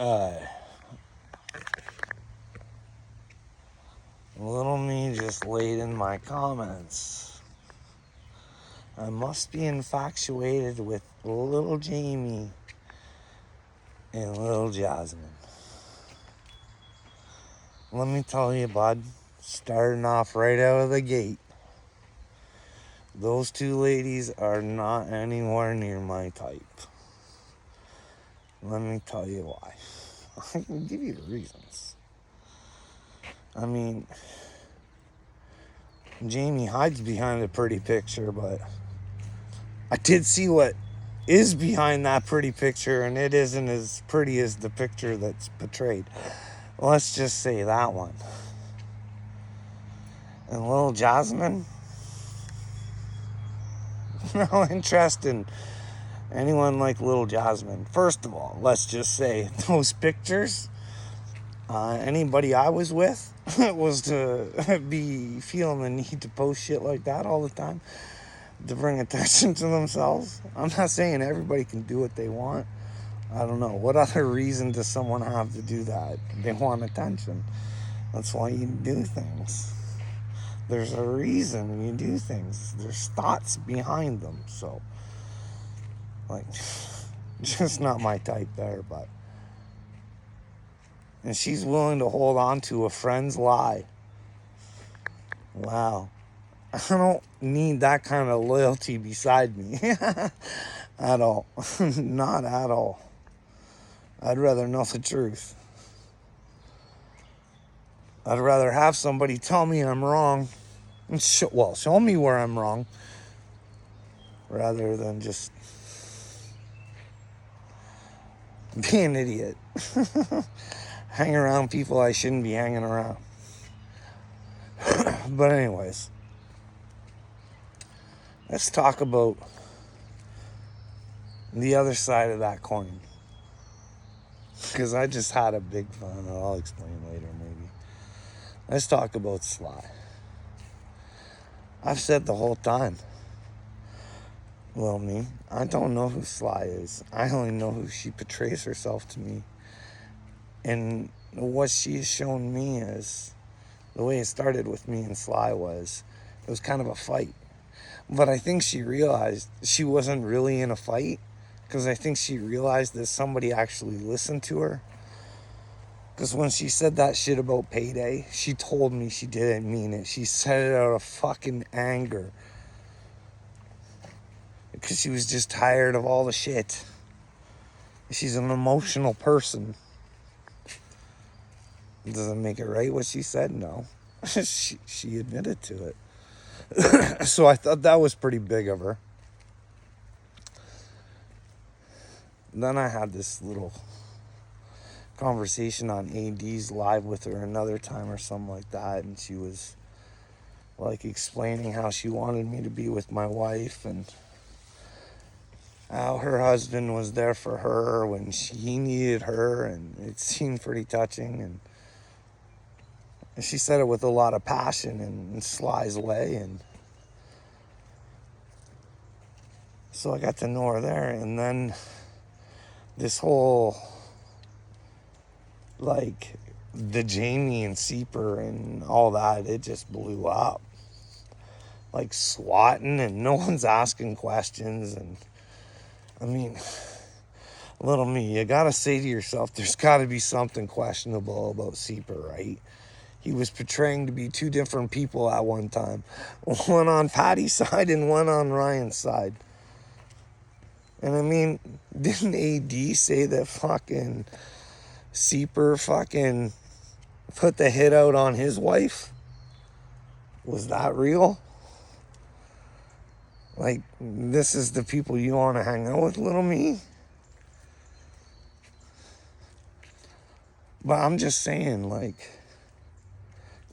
Uh, Little me just laid in my comments. I must be infatuated with little Jamie and little Jasmine. Let me tell you, bud, starting off right out of the gate, those two ladies are not anywhere near my type. Let me tell you why. I can give you the reasons. I mean, Jamie hides behind a pretty picture, but I did see what is behind that pretty picture, and it isn't as pretty as the picture that's portrayed. Let's just say that one. And little Jasmine, no interest in anyone like little Jasmine. First of all, let's just say those pictures, anybody I was with was to be feeling the need to post shit like that all the time to bring attention to themselves. I'm not saying everybody can do what they want. I don't know. What other reason does someone have to do that? They want attention. That's why you do things. There's a reason you do things. There's thoughts behind them. So, like, just not my type there, but. And she's willing to hold on to a friend's lie. Wow. I don't need that kind of loyalty beside me. At all. Not at all. I'd rather know the truth. I'd rather have somebody tell me I'm wrong. Show me where I'm wrong. Rather than just be an idiot. Hang around people I shouldn't be hanging around. But anyways, let's talk about the other side of that coin. Because I just had a big fun. I'll explain later maybe. Let's talk about Sly. I've said the whole time, well, me, I don't know who Sly is. I only know who she portrays herself to me. And what she's shown me is, the way it started with me and Sly was, it was kind of a fight. But I think she realized she wasn't really in a fight, because I think she realized that somebody actually listened to her. Because when she said that shit about Payday, she told me she didn't mean it. She said it out of fucking anger. Because she was just tired of all the shit. She's an emotional person. Does it make it right what she said? No. she admitted to it. So I thought that was pretty big of her. Then I had this little conversation on AD's live with her another time or something like that, and she was like explaining how she wanted me to be with my wife and how her husband was there for her when she needed her, and it seemed pretty touching. And she said it with a lot of passion in Sly's way, and so I got to know her there. And then this whole, like, the Jamie and Sieper and all that, it just blew up. Like swatting, and no one's asking questions. And I mean, little me, you gotta say to yourself, there's gotta be something questionable about Sieper, right? He was portraying to be two different people at one time. One on Patty's side and one on Ryan's side. And I mean, didn't AD say that fucking Sieper fucking put the hit out on his wife? Was that real? Like, this is the people you want to hang out with, little me? But I'm just saying, like,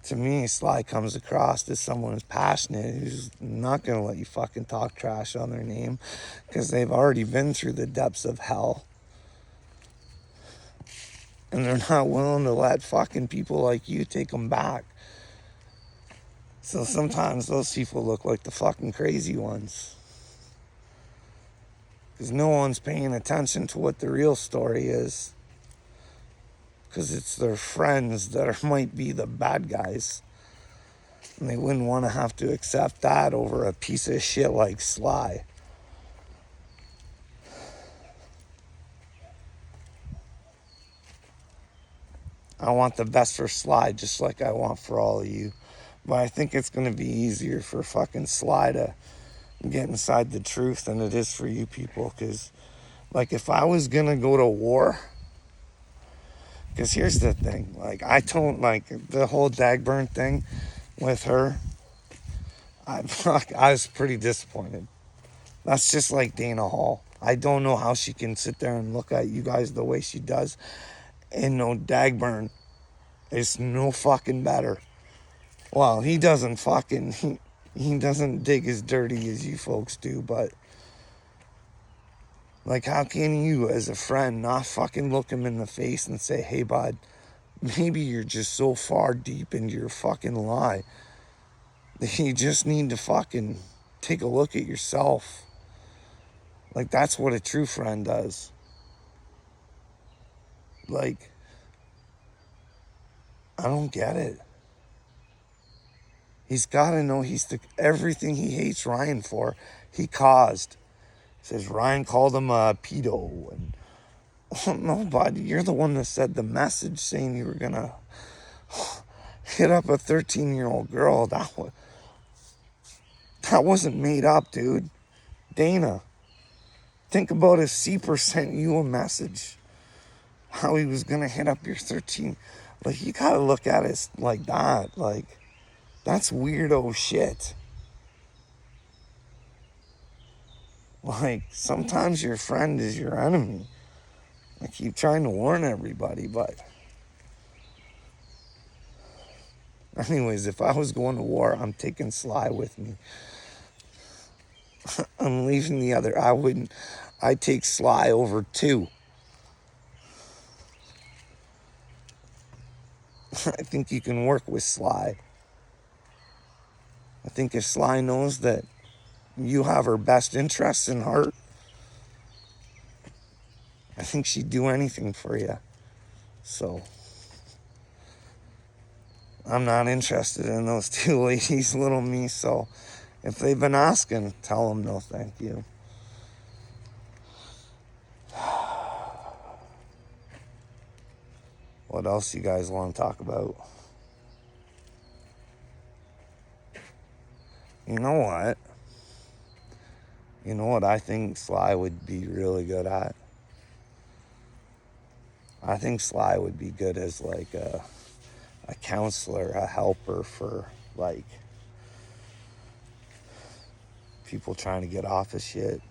to me, Sly comes across as someone who's passionate, who's not going to let you fucking talk trash on their name, because they've already been through the depths of hell. And they're not willing to let fucking people like you take them back. So sometimes those people look like the fucking crazy ones. Because no one's paying attention to what the real story is. because it's their friends that might be the bad guys. And they wouldn't want to have to accept that over a piece of shit like Sly. I want the best for Sly, just like I want for all of you. But I think it's going to be easier for fucking Sly to get inside the truth than it is for you people. Because, like, if I was going to go to war, because here's the thing. Like, I don't, like, the whole Dagburn thing with her, I was pretty disappointed. That's just like Dana Hall. I don't know how she can sit there and look at you guys the way she does. And no, Dagburn is no fucking better. Well, he doesn't fucking, he doesn't dig as dirty as you folks do, but like, how can you as a friend not fucking look him in the face and say, hey bud, maybe you're just so far deep into your fucking lie that you just need to fucking take a look at yourself. Like, that's what a true friend does. Like, I don't get it. He's got to know everything he hates Ryan for, he caused. He says Ryan called him a pedo. And no, bud, you're the one that said the message saying you were going to hit up a 13-year-old girl. That wasn't made up, dude. Dana, think about if Seeper sent you a message, how he was going to hit up your 13. Like, you got to look at it like that. Like, that's weirdo shit. Like, sometimes your friend is your enemy. I keep trying to warn everybody, but anyways, if I was going to war, I'm taking Sly with me. I'm leaving the other. I'd take Sly over too. I think you can work with Sly. I think if Sly knows that you have her best interests in heart, I think she'd do anything for you. So, I'm not interested in those two ladies, little me. So, if they've been asking, tell them no thank you. What else you guys want to talk about? You know what? You know what I think Sly would be really good at? I think Sly would be good as like a counselor, a helper for like people trying to get off of shit.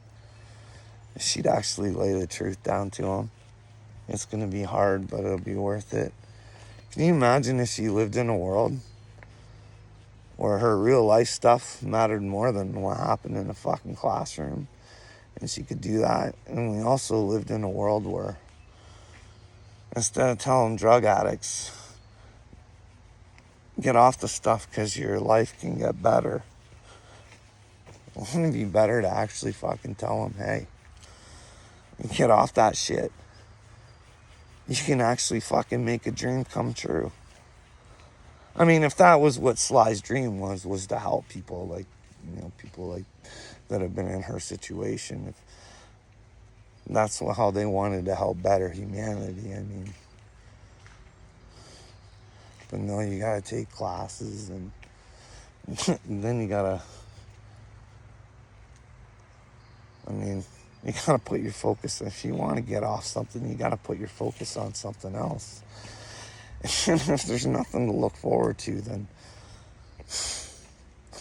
She'd actually lay the truth down to them. It's going to be hard, but it'll be worth it. Can you imagine if she lived in a world where her real life stuff mattered more than what happened in a fucking classroom? And she could do that. And we also lived in a world where instead of telling drug addicts, get off the stuff because your life can get better, wouldn't it be better to actually fucking tell them, hey, get off that shit. You can actually fucking make a dream come true. I mean, if that was what Sly's dream was to help people, like, you know, people like that have been in her situation. If that's how they wanted to help better humanity, I mean. But no, you gotta take classes and then you gotta, I mean, you gotta put your focus, if you want to get off something, you gotta put your focus on something else. And if there's nothing to look forward to, then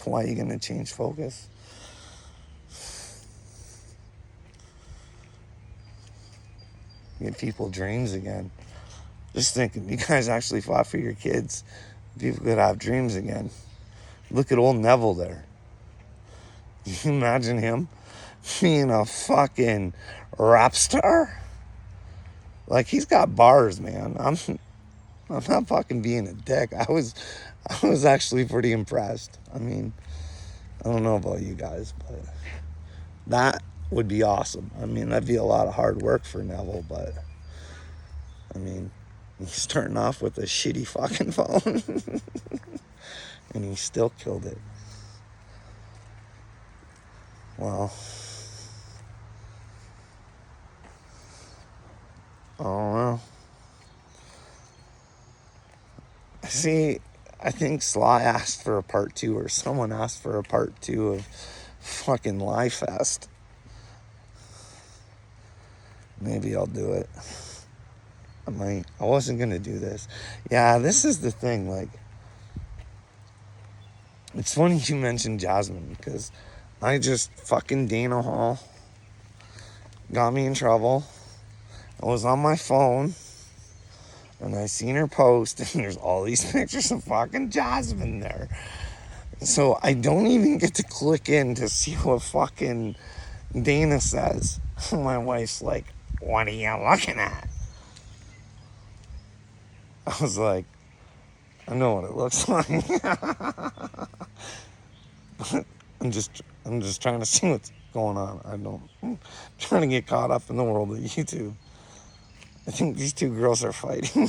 why are you gonna change focus? Give people dreams again. Just thinking, you guys actually fought for your kids. People could have dreams again. Look at old Neville there. Can you imagine him being a fucking rap star? Like, he's got bars, man. I'm not fucking being a dick. I was actually pretty impressed. I mean, I don't know about you guys, but that would be awesome. I mean, that'd be a lot of hard work for Neville, but I mean, He's starting off with a shitty fucking phone. And he still killed it. Well, I don't know. See, I think Sly asked for a part 2, or someone asked for a part 2 of fucking Lie Fest. Maybe I'll do it. I wasn't gonna do this. Yeah, this is the thing, like, it's funny you mentioned Jasmine, because I just fucking Dana Hall got me in trouble. I was on my phone and I seen her post, and there's all these pictures of fucking Jasmine there. So I don't even get to click in to see what fucking Dana says. My wife's like, "What are you looking at?" I was like, "I know what it looks like." I'm just trying to see what's going on. I'm trying to get caught up in the world of YouTube. I think these two girls are fighting.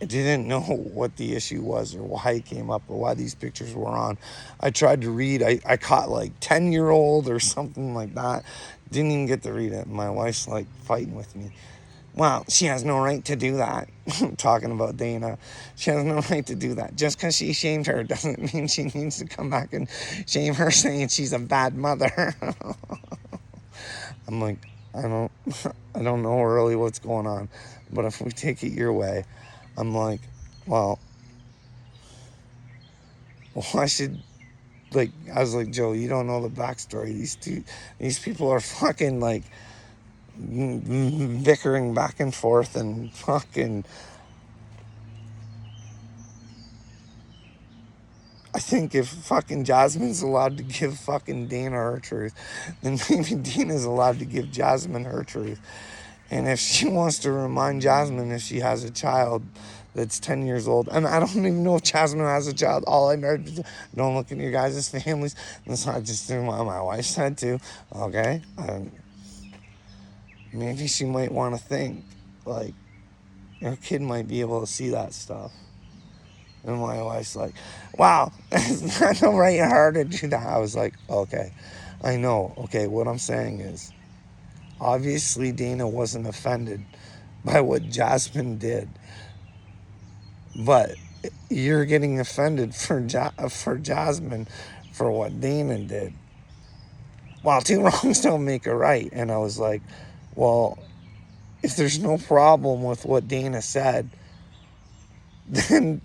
I didn't know what the issue was, or why it came up, or why these pictures were on. I tried to read. I caught like 10-year-old or something like that. Didn't even get to read it. My wife's like fighting with me. Well, she has no right to do that. Talking about Dana. She has no right to do that. Just because she shamed her doesn't mean she needs to come back and shame her, saying she's a bad mother. I'm like, I don't know really what's going on. But if we take it your way, I'm like, well, why should, like, I was like, Joe, you don't know the backstory. These people are fucking like bickering back and forth and fucking. I think if fucking Jasmine's allowed to give fucking Dana her truth, then maybe Dana's allowed to give Jasmine her truth. And if she wants to remind Jasmine, if she has a child that's 10 years old, and I don't even know if Jasmine has a child. All I know is don't look at your guys' families. That's not just what my wife said too. Okay? Maybe she might want to think, like, her kid might be able to see that stuff. And my wife's like, wow, it's not the right her to do that. I was like, okay, I know. Okay, what I'm saying is, obviously Dana wasn't offended by what Jasmine did. But you're getting offended for Jasmine for what Dana did. Well, 2 wrongs don't make a right. And I was like, well, if there's no problem with what Dana said, then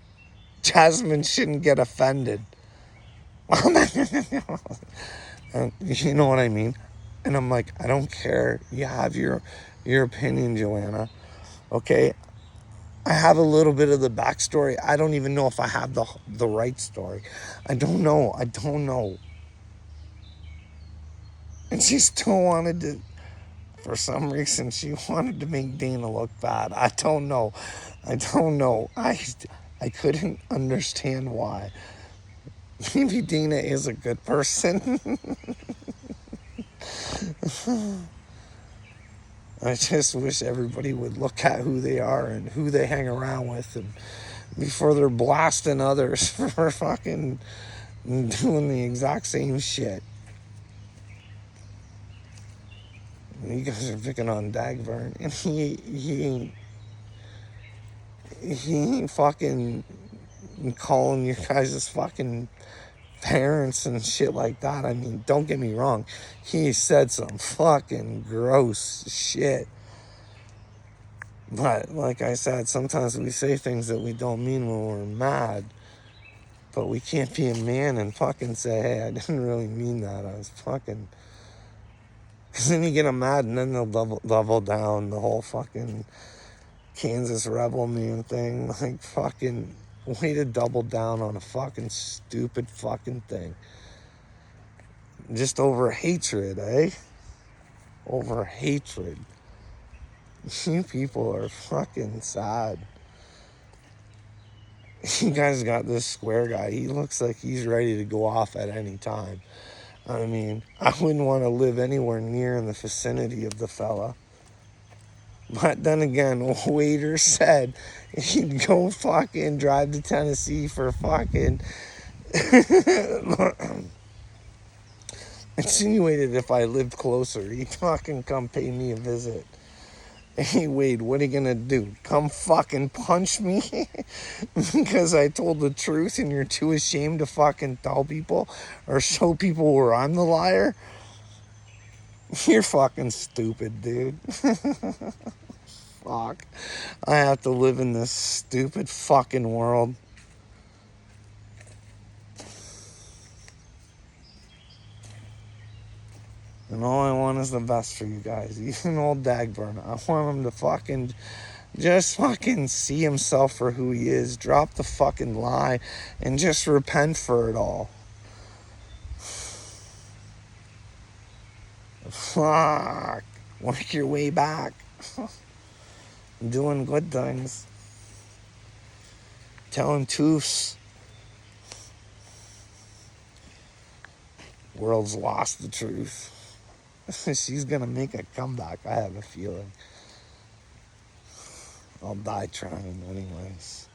Jasmine shouldn't get offended. You know what I mean? And I'm like, I don't care. You have your opinion, Joanna. Okay? I have a little bit of the backstory. I don't even know if I have the right story. I don't know. And she still wanted to, for some reason, she wanted to make Dana look bad. I don't know. I couldn't understand why. Maybe Dana is a good person. I just wish everybody would look at who they are and who they hang around with, and before they're blasting others for fucking doing the exact same shit. You guys are picking on Dagburn, and he ain't fucking calling you guys' fucking parents and shit like that. I mean, don't get me wrong. He said some fucking gross shit. But like I said, sometimes we say things that we don't mean when we're mad. But we can't be a man and fucking say, hey, I didn't really mean that. I was fucking... Because then you get them mad, and then they'll double down the whole fucking Kansas Rebel man thing. Like, fucking way to double down on a fucking stupid fucking thing. Just over hatred, eh? Over hatred. You people are fucking sad. You guys got this square guy. He looks like he's ready to go off at any time. I mean, I wouldn't want to live anywhere near in the vicinity of the fella. But then again, Waiter said he'd go fucking drive to Tennessee for fucking insinuated if I lived closer, he'd fucking come pay me a visit. Hey, Wade, what are you gonna do? Come fucking punch me? Because I told the truth and you're too ashamed to fucking tell people or show people where I'm the liar? You're fucking stupid, dude. Fuck. I have to live in this stupid fucking world. And all I want is the best for you guys. Even old Dagburn. I want him to fucking just fucking see himself for who he is. Drop the fucking lie and just repent for it all. Fuck. Work your way back. Doing good things. Telling truths. World's lost the truth. She's gonna make a comeback, I have a feeling. I'll die trying anyways.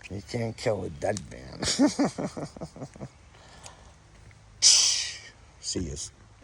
You can't kill a dead man. See yous.